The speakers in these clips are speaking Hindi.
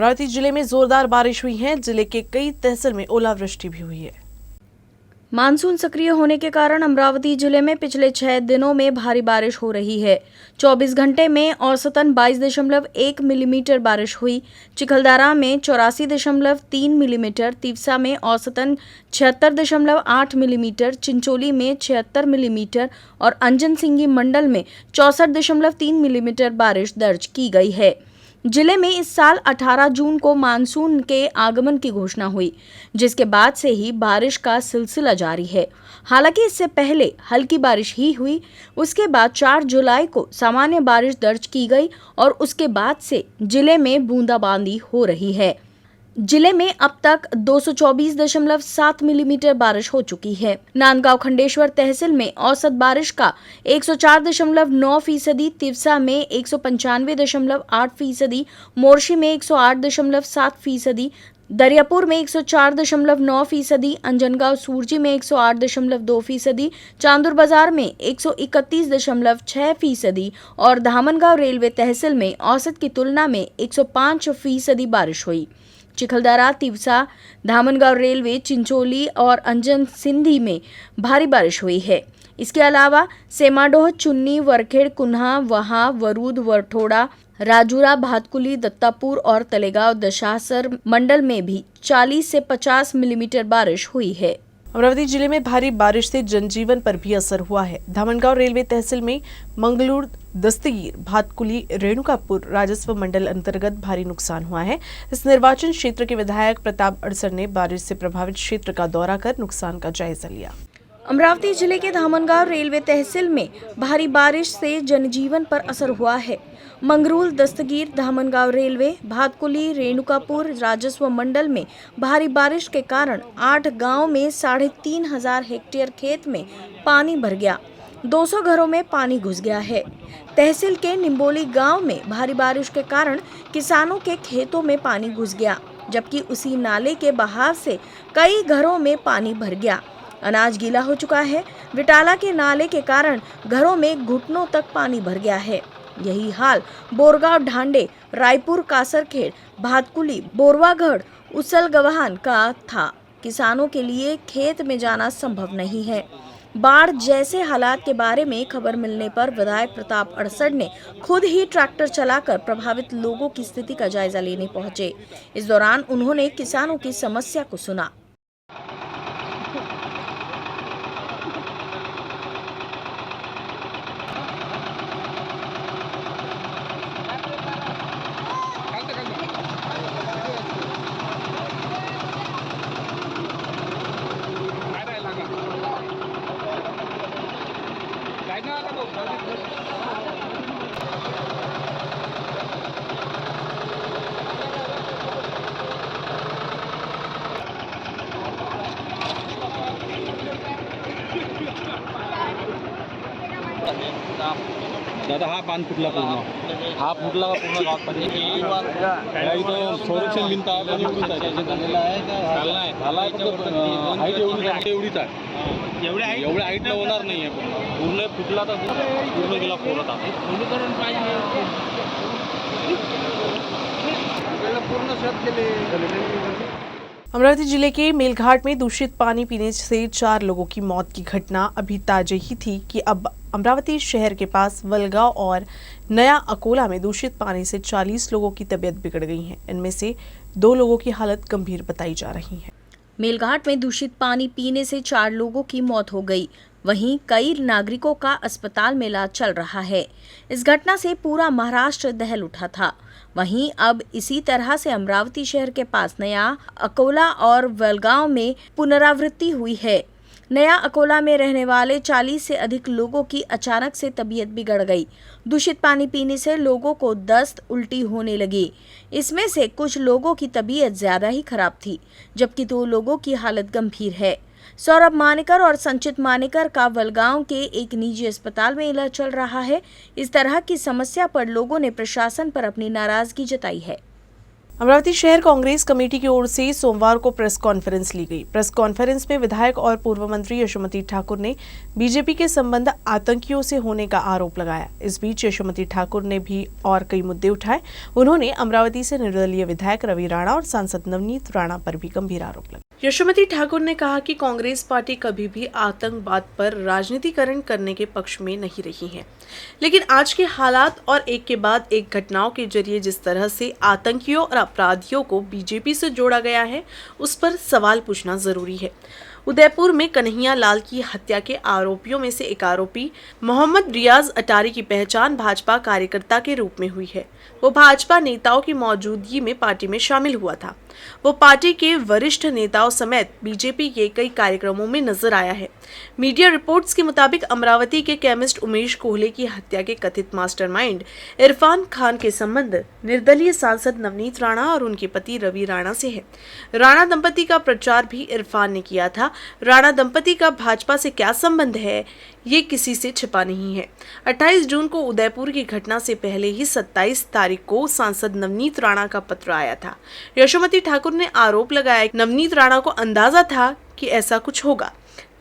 अमरावती जिले में जोरदार बारिश हुई है। जिले के कई तहसील में ओलावृष्टि भी हुई है। मानसून सक्रिय होने के कारण अमरावती जिले में पिछले 6 दिनों में भारी बारिश हो रही है। 24 घंटे में औसतन 22.1 मिलीमीटर बारिश हुई। चिखलदरा में 84.3 मिलीमीटर, तिवसा में औसतन 76.8 मिलीमीटर, चिंचोली में 76 मिलीमीटर और अंजन सिंगी मंडल में 64.3 मिलीमीटर बारिश दर्ज की गई है। जिले में इस साल 18 जून को मानसून के आगमन की घोषणा हुई, जिसके बाद से ही बारिश का सिलसिला जारी है। हालांकि इससे पहले हल्की बारिश ही हुई। उसके बाद 4 जुलाई को सामान्य बारिश दर्ज की गई और उसके बाद से जिले में बूंदाबांदी हो रही है। जिले में अब तक 224.7 मिलीमीटर बारिश हो चुकी है। नांदगांव खंडेश्वर तहसील में औसत बारिश का 104.9%, तिवसा में 195.8%, मोर्शी में 108.7%, दरियापुर में 104.9%, अंजनगांव सूरजी में 108.2%, चांदुर बाजार में 131.6% और धामनगांव रेलवे तहसील में औसत की तुलना में 105% बारिश हुई। चिखलदरा, तिवसा, धामनगांव रेलवे, चिंचोली और अंजन सिंधी में भारी बारिश हुई है। इसके अलावा सेमाडोह, चुन्नी, वरखेड़, कुन्हा, वहा, वरूद, वरठोड़ा, राजूरा, भातकुली, दत्तापुर और तलेगांव दशासर मंडल में भी 40 से 50 मिलीमीटर बारिश हुई है। अमरावती जिले में भारी बारिश से जनजीवन पर भी असर हुआ है। धामनगांव रेलवे तहसील में मंगलूर, दस्तगीर, भातकुली, रेणुकापुर राजस्व मंडल अंतर्गत भारी नुकसान हुआ है। इस निर्वाचन क्षेत्र के विधायक प्रताप अड़सर ने बारिश से प्रभावित क्षेत्र का दौरा कर नुकसान का जायजा लिया। अमरावती जिले के धामनगांव रेलवे तहसील में भारी बारिश से जनजीवन पर असर हुआ है। मंगरूल, दस्तगीर, धामनगांव रेलवे, भातकुली, रेणुकापुर राजस्व मंडल में भारी बारिश के कारण 8 गांव में 3,500 हेक्टेयर खेत में पानी भर गया। 200 घरों में पानी घुस गया है। तहसील के निम्बोली गांव में भारी बारिश के कारण किसानों के खेतों में पानी घुस गया, जबकि उसी नाले के बहाव से कई घरों में पानी भर गया। अनाज गीला हो चुका है। विटाला के नाले के कारण घरों में घुटनों तक पानी भर गया है। यही हाल बोरगांव, ढांडे, रायपुर, कासरखेड़, भातकुली, बोरवागढ़, उसलगवाहन का था। किसानों के लिए खेत में जाना संभव नहीं है। बाढ़ जैसे हालात के बारे में खबर मिलने पर विधायक प्रताप अड़सर ने खुद ही ट्रैक्टर चलाकर प्रभावित लोगों की स्थिति का जायजा लेने पहुंचे। इस दौरान उन्होंने किसानों की समस्या को सुना। दादा हा बांध फुटला पूर्ण, हा फुटला का पूर्ण गावात पाणी इथं संरक्षण भिंत आहे पण एवढीच आहे, झालेला आहे झाला आहे फक्त हाईट एवढीच आहे, एवढ्या हाईटला होणार नाही आहे, पूर्ण फुटला तर पूर्ण गेला पोरत आहे पूर्ण शेत गेले। अमरावती जिले के मेलघाट में दूषित पानी पीने से 4 लोगों की मौत की घटना अभी ताजा ही थी कि अब अमरावती शहर के पास वलगांव और नया अकोला में दूषित पानी से 40 लोगों की तबीयत बिगड़ गई है। इनमें से 2 लोगों की हालत गंभीर बताई जा रही है। मेलघाट में दूषित पानी पीने से 4 लोगों की मौत हो गई। वहीं कई नागरिकों का अस्पताल में इलाज चल रहा है। इस घटना से पूरा महाराष्ट्र दहल उठा था। वहीं अब इसी तरह से अमरावती शहर के पास नया अकोला और वलगांव में पुनरावृत्ति हुई है। नया अकोला में रहने वाले 40 से अधिक लोगों की अचानक से तबीयत बिगड़ गई। दूषित पानी पीने से लोगों को दस्त, उल्टी होने लगी। इसमें से कुछ लोगों की तबीयत ज्यादा ही खराब थी, जबकि 2 लोगों की हालत गंभीर है। सौरभ मानेकर और संचित मानेकर का वलगांव के एक निजी अस्पताल में इलाज चल रहा है। इस तरह की समस्या पर लोगों ने प्रशासन पर अपनी नाराजगी जताई है। अमरावती शहर कांग्रेस कमेटी की ओर से सोमवार को प्रेस कॉन्फ्रेंस ली गई। प्रेस कॉन्फ्रेंस में विधायक और पूर्व मंत्री यशोमती ठाकुर ने बीजेपी के संबंध आतंकियों से होने का आरोप लगाया। इस बीच यशोमती ठाकुर ने भी और कई मुद्दे उठाए। उन्होंने अमरावती से निर्दलीय विधायक रवि राणा और सांसद नवनीत राणा पर भी गंभीर आरोप लगाए। यशोमती ठाकुर ने कहा कि कांग्रेस पार्टी कभी भी आतंकवाद पर राजनीतिकरण करने के पक्ष में नहीं रही है, लेकिन आज के हालात और एक के बाद एक घटनाओं के जरिए जिस तरह से आतंकियों और अपराधियों को बीजेपी से जोड़ा गया है, उस पर सवाल पूछना जरूरी है। उदयपुर में कन्हैया लाल की हत्या के आरोपियों में से एक आरोपी मोहम्मद रियाज अटारी की पहचान भाजपा कार्यकर्ता के रूप में हुई है। वो भाजपा नेताओं की मौजूदगी में पार्टी में शामिल हुआ था। वो पार्टी के वरिष्ठ नेताओं समेत बीजेपी के कई कार्यक्रमों में नजर आया है। मीडिया रिपोर्ट्स के मुताबिक अमरावती के केमिस्ट उमेश कोहले की हत्या के कथित मास्टरमाइंड इरफान खान के संबंध निर्दलीय सांसद नवनीत राणा और उनके पति रवि राणा से है। राणा दंपति का प्रचार भी इरफान ने किया था। राणा दंपति का भाजपा से क्या संबंध है, ये किसी से छिपा नहीं है। 28 जून को उदयपुर की घटना से पहले ही 27 तारीख को सांसद नवनीत राणा का पत्र आया था। यशोमती ठाकुर ने आरोप लगाया कि नवनीत राणा को अंदाजा था कि ऐसा कुछ होगा।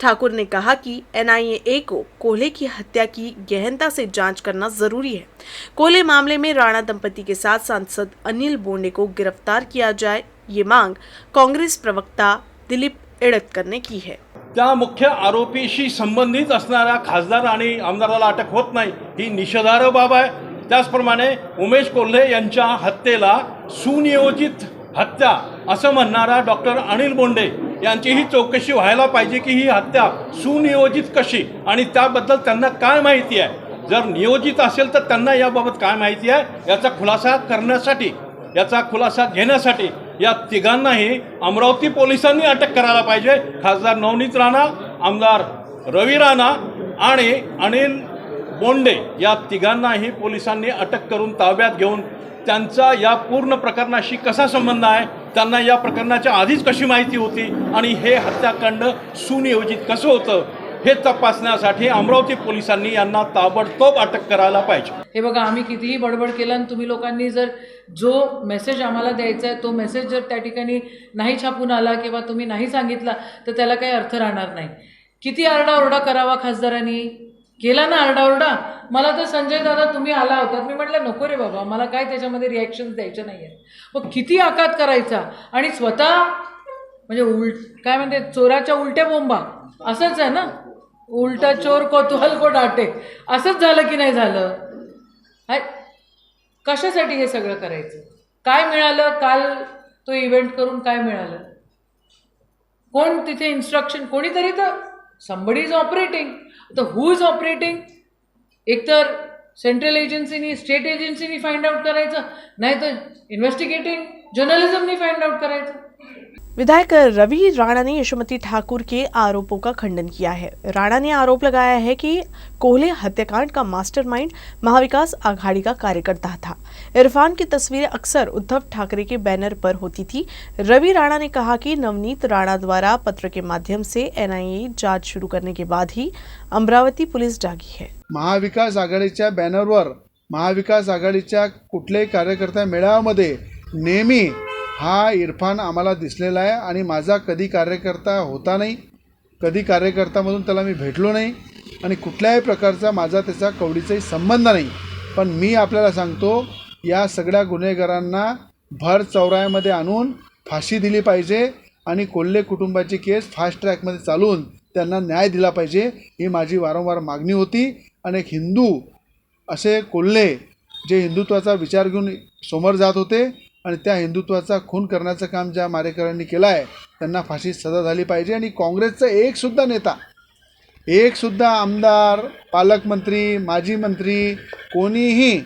ठाकुर ने कहा कि NIA को कोल्हे की हत्या की गहनता से जांच करना जरूरी है। कोल्हे मामले में राणा दंपति के साथ सांसद अनिल बोंडे को गिरफ्तार किया जाए, ये मांग कांग्रेस प्रवक्ता दिलीप एडतकर ने की है। त्या मुख्य आरोपीशी संबंधित असणाऱ्या खासदार आणि आमदाराला अटक होत नाही ही निषेधार्ह बाब आहे। त्याचप्रमाणे उमेश कोल्हे यांच्या हत्येला सुनियोजित हत्या असं म्हणणारा डॉक्टर अनिल बोंडे यांचीही चौकशी व्हायला पाहिजे की ही हत्या सुनियोजित कशी आणि त्याबद्दल त्यांना काय माहिती आहे। जर नियोजित असेल तर त्यांना याबाबत काय माहिती आहे याचा खुलासा करण्यासाठी, याचा खुलासा घेण्यासाठी या तिघांनाही अमरावती पोलिसांनी अटक करायला पाहिजे। खासदार नवनीत राणा, आमदार रवी राणा आणि अनिल बोंडे या तिघांनाही पोलिसांनी अटक करून ताब्यात घेऊन त्यांचा या पूर्ण प्रकरणाशी कसा संबंध आहे, त्यांना या प्रकरणाच्या आधीच कशी माहिती होती आणि हे हत्याकांड सुनियोजित कसं होतं हे तपासण्यासाठी अमरावती पोलिसांनी यांना ताबडतोब अटक करायला पाहिजे। हे बघा, आम्ही कितीही बडबड केलं आणि तुम्ही लोकांनी जर जो मेसेज आम्हाला द्यायचा आहे तो मेसेज जर त्या ठिकाणी नाही छापून आला किंवा तुम्ही नाही सांगितला तर त्याला काही अर्थ राहणार नाही। किती आरडाओरडा करावा खासदारांनी, केला ना आरडाओरडा। मला तर संजय दादा तुम्ही आला होता, मी म्हटलं नको रे बाबा, मला काय त्याच्यामध्ये रिॲक्शन्स द्यायचे नाही आहेत। मग किती आकात करायचा आणि स्वतः म्हणजे काय म्हणते चोराच्या उलट्या बोंबा, असंच आहे ना, उलटा चोर कोतवाल को डाटे, असंच झालं की नाही झालं। कशासाठी हे सगळं करायचं? काय मिळालं काल तो इव्हेंट करून? काय मिळालं? कोण तिथे इन्स्ट्रक्शन, कोणीतरी तर समबडी इज ऑपरेटिंग। तर हू इज ऑपरेटिंग? एकतर सेंट्रल एजन्सीनी, स्टेट एजन्सीनी फाइंड आउट करायचं, नाही तर इन्व्हेस्टिगेटिंग जर्नलिझमनी फाइंड आउट करायचं। विधायक रवि राणा ने यशोमती ठाकुर के आरोपों का खंडन किया है। राणा ने आरोप लगाया है कि कोल्हे हत्याकांड का मास्टरमाइंड महाविकास आघाड़ी का कार्यकर्ता था। इरफान की तस्वीरें अक्सर उद्धव ठाकरे के बैनर पर होती थी। रवि राणा ने कहा कि नवनीत राणा द्वारा पत्र के माध्यम से NIA जांच शुरू करने के बाद ही अमरावती पुलिस जागी है। महाविकास आघाडीच्या बॅनरवर, महाविकास आघाडीच्या कुठल्याही कार्यकर्ता मेळाव्यामध्ये नेहमी हा इरफान आम्हाला दिसलेला आहे आणि माझा कधी कार्यकर्ता होता नाही, कधी कार्यकर्त्यामधून त्याला मी भेटलो नाही आणि कुठल्याही प्रकारचा माझा त्याचा कवडीचाही संबंध नाही। पण मी आपल्याला सांगतो, या सगळ्या गुन्हेगारांना भर चौरायामध्ये आणून फाशी दिली पाहिजे आणि कोल्हे कुटुंबाची केस फास्ट ट्रॅकमध्ये चालवून त्यांना न्याय दिला पाहिजे, ही माझी वारंवार मागणी होती। आणि एक हिंदू असे कोल्हे जे हिंदुत्वाचा विचार घेऊन समोर जात होते आणि त्या हिंदुत्वाचा खून करण्याचं काम ज्या मारेकऱ्यांनी केलं आहे त्यांना फाशी सजा झाली पाहिजे। आणि काँग्रेसचा एकसुद्धा नेता, एकसुद्धा आमदार, पालकमंत्री, माजी मंत्री कोणीही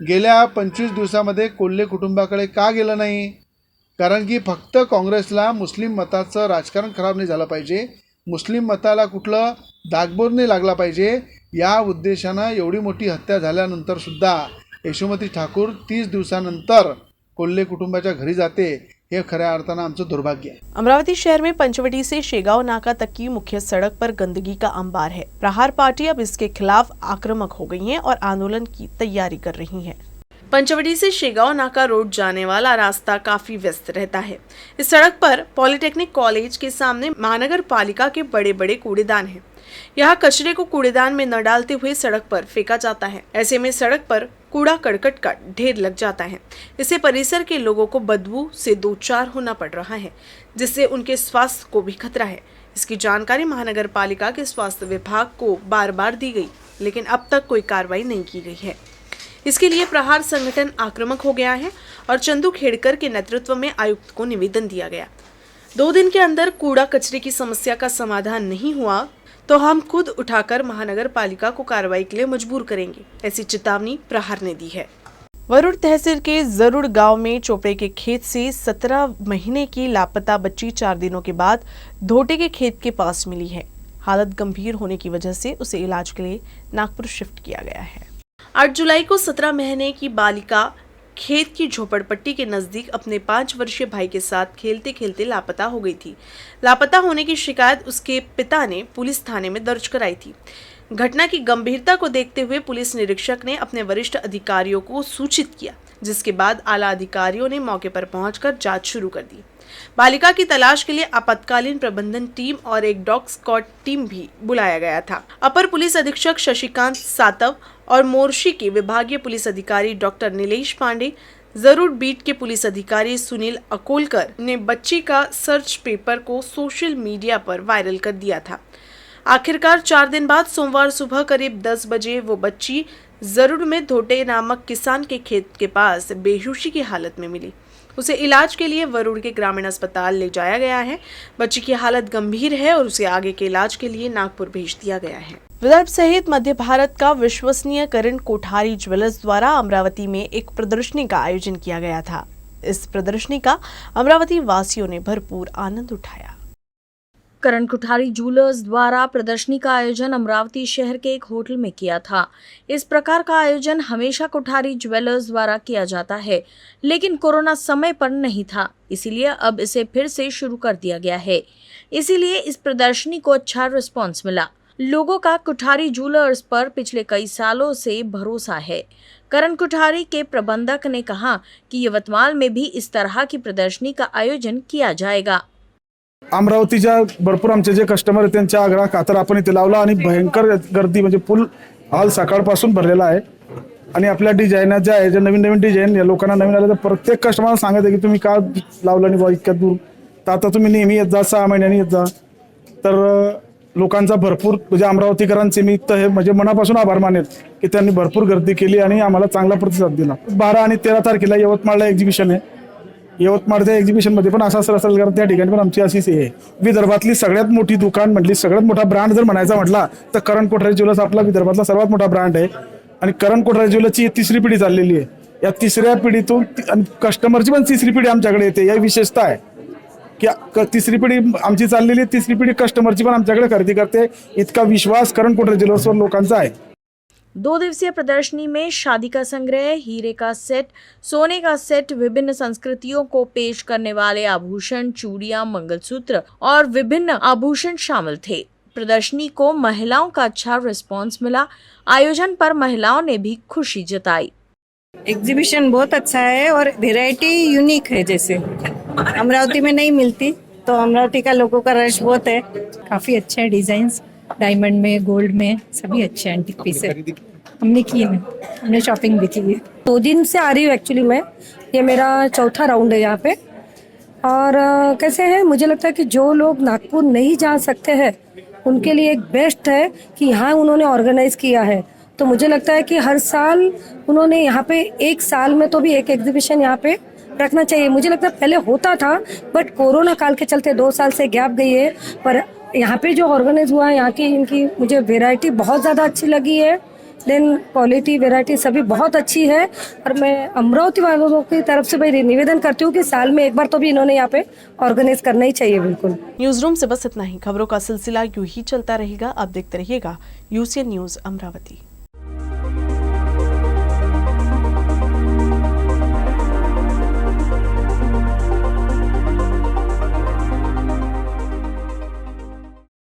गेल्या 25 दिवसामध्ये कोल्हे कुटुंबाकडे का गेलं नाही? कारण की फक्त काँग्रेसला मुस्लिम मताचं राजकारण खराब नाही झालं पाहिजे, मुस्लिम मताला कुठलं दागबोर नाही लागला पाहिजे, या उद्देशानं एवढी मोठी हत्या झाल्यानंतरसुद्धा यशोमती ठाकूर 30 दिवसानंतर कोल्हे कुटुंबाच्या घरी जाते, हे खऱ्या अर्थानं आमचं दुर्भाग्य है। अमरावती शहर में पंचवटी से शेगांव नाका तक की मुख्य सड़क पर गंदगी का अंबार है। प्रहार पार्टी अब इसके खिलाफ आक्रामक हो गई है और आंदोलन की तैयारी कर रही है। पंचवटी से शेगांव नाका रोड जाने वाला रास्ता काफी व्यस्त रहता है। इस सड़क पर पॉलिटेक्निक कॉलेज के सामने महानगर पालिका के बड़े बड़े कूड़ेदान हैं। यहाँ कचरे को कूड़ेदान में न डालते हुए सड़क पर फेंका जाता है। ऐसे में सड़क पर कूड़ा करकट का ढेर लग जाता है। इससे परिसर के लोगों को बदबू से दो चार होना पड़ रहा है, जिससे उनके स्वास्थ्य को भी खतरा है। इसकी जानकारी महानगर पालिका के स्वास्थ्य विभाग को बार बार दी गई, लेकिन अब तक कोई कार्रवाई नहीं की गई है। इसके लिए प्रहार संगठन आक्रामक हो गया है और चंदू खेड़कर के नेतृत्व में आयुक्त को निवेदन दिया गया। 2 दिन के अंदर कूड़ा कचरे की समस्या का समाधान नहीं हुआ तो हम खुद उठाकर महानगर पालिका को कार्रवाई के लिए मजबूर करेंगे, ऐसी चेतावनी प्रहार ने दी है। वरुड़ तहसील के जरूर गांव में चोपड़े के खेत से 17 महीने की लापता बच्ची 4 दिनों के बाद धोटे के खेत के पास मिली है। हालत गंभीर होने की वजह से उसे इलाज के लिए नागपुर शिफ्ट किया गया है। 8 जुलाई को 17 महीने की बालिका खेत की झोपड़पट्टी के नजदीक अपने 5 वर्षीय भाई के साथ खेलते खेलते लापता हो गई थी। लापता होने की शिकायत उसके पिता ने पुलिस थाने में दर्ज कराई थी। घटना की गंभीरता को देखते हुए पुलिस निरीक्षक ने अपने वरिष्ठ अधिकारियों को सूचित किया, जिसके बाद आला अधिकारियों ने मौके पर पहुंचकर जांच शुरू कर दी। बालिका की तलाश के लिए आपातकालीन प्रबंधन टीम और एक डॉग स्क्वाड टीम भी बुलाया गया था। अपर पुलिस अधीक्षक शशिकांत सातव और मोर्शी के विभागीय पुलिस अधिकारी डॉक्टर नीलेश पांडे, जरूर बीट के पुलिस अधिकारी सुनील अकोलकर ने बच्ची का सर्च पेपर को सोशल मीडिया पर वायरल कर दिया था। आखिरकार 4 दिन बाद सोमवार सुबह करीब 10 बजे वो बच्ची जरूर में धोटे नामक किसान के खेत के पास बेहोशी की हालत में मिली। उसे इलाज के लिए वरुड़ के ग्रामीण अस्पताल ले जाया गया है। बच्ची की हालत गंभीर है और उसे आगे के इलाज के लिए नागपुर भेज दिया गया है। विदर्भ सहित मध्य भारत का विश्वसनीय करण कोठारी ज्वेलर्स द्वारा अमरावती में एक प्रदर्शनी का आयोजन किया गया था। इस प्रदर्शनी का अमरावती वासियों ने भरपूर आनंद उठाया। करण कोठारी ज्वेलर्स द्वारा प्रदर्शनी का आयोजन अमरावती शहर के एक होटल में किया था। इस प्रकार का आयोजन हमेशा कोठारी ज्वेलर्स द्वारा किया जाता है, लेकिन कोरोना समय पर नहीं था, इसीलिए अब इसे फिर से शुरू कर दिया गया है। इसीलिए इस प्रदर्शनी को अच्छा रिस्पॉन्स मिला। लोगों का कोठारी ज्वेलर्स पर पिछले कई सालों से भरोसा है। करण कोठारी के प्रबंधक ने कहा कि यवतमाल में भी इस तरह की प्रदर्शनी का आयोजन किया जाएगा। अमरावतीच्या भरपूर आमचे जे कस्टमर आहेत त्यांच्या आग्रह खातर आपण इथे लावला आणि भयंकर गर्दी म्हणजे फुल हॉल सकाळपासून भरलेला आहे आणि आपल्या डिझाईन ज्या आहे, जे नवीन नवीन डिझाईन या लोकांना नवीन आले तर प्रत्येक कस्टमरला सांगत आहे की तुम्ही का लावलं आणि बा इतक्या दूर, तर आता तुम्ही नेहमी येत जा, 6 महिन्यांनी येत जा। तर लोकांचा भरपूर म्हणजे अमरावतीकरांचे मी तर हे म्हणजे मनापासून आभार मानेल की त्यांनी भरपूर गर्दी केली आणि आम्हाला चांगला प्रतिसाद दिला। 12 आणि 13 तारखेला यवतमाळला एक्झिबिशन आहे। यवतमाळच्या एक्झिबिशन मध्ये पण असं असेल कारण त्या ठिकाणी पण आमची अशीच आहे। विदर्भातली सगळ्यात मोठी दुकान म्हटली, सगळ्यात मोठा ब्रँड जर म्हणायचा म्हटला तर करण कोठारी ज्वेलर्स आपला विदर्भातला सर्वात मोठा ब्रँड आहे आणि करण कोठारी ज्वेलर्सची 3री पिढी चाललेली आहे। या 3ऱ्या पिढीतून कस्टमरची पण 3री पिढी आमच्याकडे येते। या विशेषता आहे की 3री पिढी आमची चाललेली आहे, 3री पिढी कस्टमरची पण आमच्याकडे खरेदी करते। इतका विश्वास करण कोठारी ज्वेलर्सवर लोकांचा आहे। 2 दिवसीय प्रदर्शनी में शादी का संग्रह, हीरे का सेट, सोने का सेट, विभिन्न संस्कृतियों को पेश करने वाले आभूषण, चूड़ियां, मंगलसूत्र और विभिन्न आभूषण शामिल थे। प्रदर्शनी को महिलाओं का अच्छा रिस्पांस मिला। आयोजन पर महिलाओं ने भी खुशी जताई। एग्जीबिशन बहुत अच्छा है और वैरायटी यूनिक है, जैसे अमरावती में नहीं मिलती, तो अमरावती का लोगों का रश बहुत है। काफी अच्छे हैं डिजाइन्स, डायमंड में, गोल्ड में, सभी अच्छे एंटीक पीस है। हमने की है, हमने शॉपिंग भी की है। 2 दिन से आ रही हूँ एक्चुअली मैं, ये मेरा 4था राउंड है यहाँ पे। और कैसे है, मुझे लगता है कि जो लोग नागपुर नहीं जा सकते हैं उनके लिए एक बेस्ट है कि यहाँ उन्होंने ऑर्गेनाइज किया है। तो मुझे लगता है कि हर साल उन्होंने यहाँ पे 1 साल में तो भी एक एग्जीबिशन यहाँ पे रखना चाहिए। मुझे लगता है पहले होता था, बट कोरोना काल के चलते 2 साल से गैप गई है। पर यहाँ पे जो ऑर्गेनाइज हुआ है, यहाँ की इनकी मुझे वेराइटी बहुत ज़्यादा अच्छी लगी है। देन क्वालिटी, वेराइटी सभी बहुत अच्छी है। और मैं अमरावती वालों की तरफ से भाई निवेदन करती हूँ कि साल में एक बार तो भी इन्होंने यहाँ पे ऑर्गेनाइज करना ही चाहिए। बिल्कुल। न्यूज रूम से बस इतना ही। खबरों का सिलसिला यूं ही चलता रहेगा। आप देखते रहिएगा UCN न्यूज अमरावती।